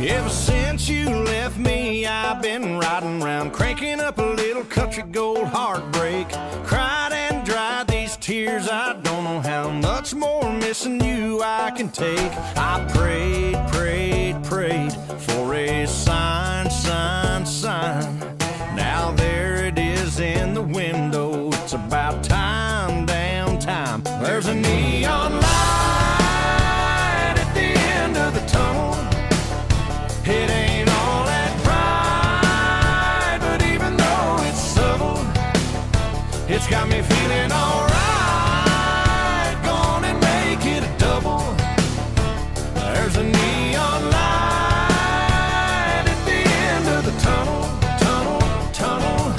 Ever since you left me, I've been riding around, cranking up a little country gold heartbreak. Cried and dried these tears, I don't know how much more missing you I can take. I prayed, prayed, prayed for a sign, sign, sign. Now there it is in the window, it's about time, damn time. There's a neon light at the end of the tunnel. It ain't all that bright, but even though it's subtle, it's got me feeling alright. Go on and make it a double. There's a neon light at the end of the tunnel, tunnel, tunnel.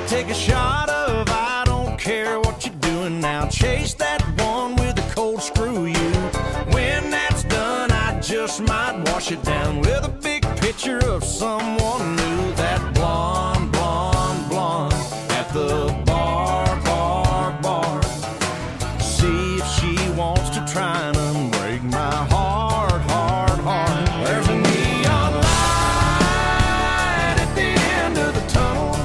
Take a shot of I don't care what you're doing now. Chase that one with a cold screw you. When that's done, I just might wash it down with a big picture of someone new. That blonde, blonde, blonde at the bar, bar, bar. See if she wants to try and unbreak my heart, heart, heart. There's a neon light at the end of the tunnel.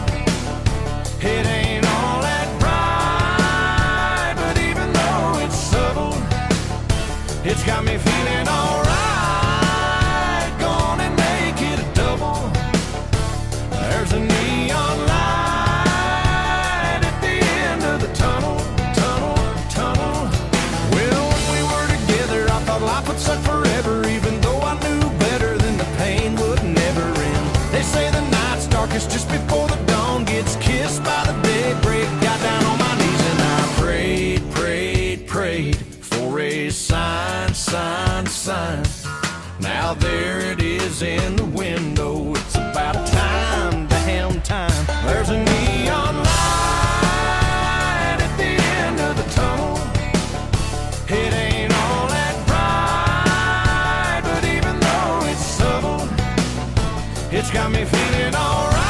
It ain't all that bright, but even though it's subtle, it's got me feeling alright. Go on and make it a double. There's a neon light at the end of the tunnel, tunnel, tunnel. Well, when we were together, I thought life would suck forever, even though I knew better than the pain would never end. They say the night's darkest just before the dawn gets kissed by the daybreak. Got down on my knees and I prayed, prayed, prayed for a sign, sign, sign. Now there it is in the window, it's about time, damn time. There's a neon light at the end of the tunnel. It ain't all that bright, but even though it's subtle, it's got me feeling alright.